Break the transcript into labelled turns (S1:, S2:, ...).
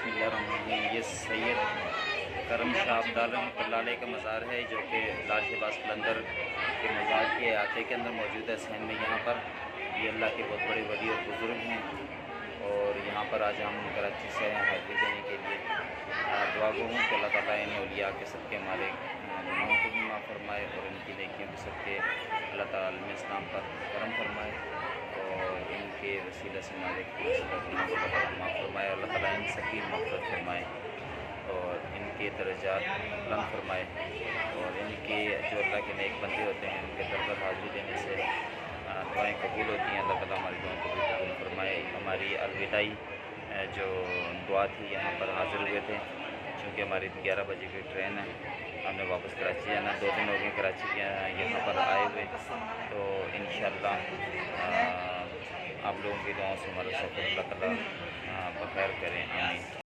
S1: اللہ الرحمن الرحیم۔ یہ سید کرم شاہ عبداللہ رحمۃ اللہ علیہ کا مزار ہے، جو کہ لال شہباز قلندر کے مزار کے احاطے کے اندر موجود ہے سین میں۔ یہاں پر یہ اللہ کے بہت بڑے ولی اور بزرگ ہیں، اور یہاں پر آج ہم کراچی سے ہیں حاضری دینے کے لیے۔ دعا گو ہوں کہ اللہ تعالیٰ ان اولیاء کے صدقے ہمارے گناہوں کو بھی معاف فرمائے، اور ان کی نیکیوں کے صدقے اللہ تعالیٰ عالم اسلام پر کرم فرمائے، اور ان کے وسیلہ سے ہمارے گناہوں کو اللہ تعالیٰ معاف فرمائے۔ اللہ تعالیٰ ان سب کی مغفرت فرمائے، اور ان کے درجات بلند فرمائے، اور ان کے جو اللہ کے نیک بندے ہوتے ہیں ان کے در پر حاضری دینے سے دعائیں قبول ہوتی ہیں۔ اللہ تعالیٰ ہماری دعاؤں کو بھی قبول فرمائے۔ ہماری الوداعی جو دعا تھی یہاں پر حاضر ہوئے تھے، چونکہ ہماری 11 بجے کی ٹرین ہے، ہم نے واپس کراچی جانا، 2 دن ہو گئے کراچی کے یہاں پر آئے ہوئے، تو انشاءاللہ آپ لوگوں کی دعاؤں سے ہمارا سفر اللہ تعالیٰ بخیر کریں، آمین۔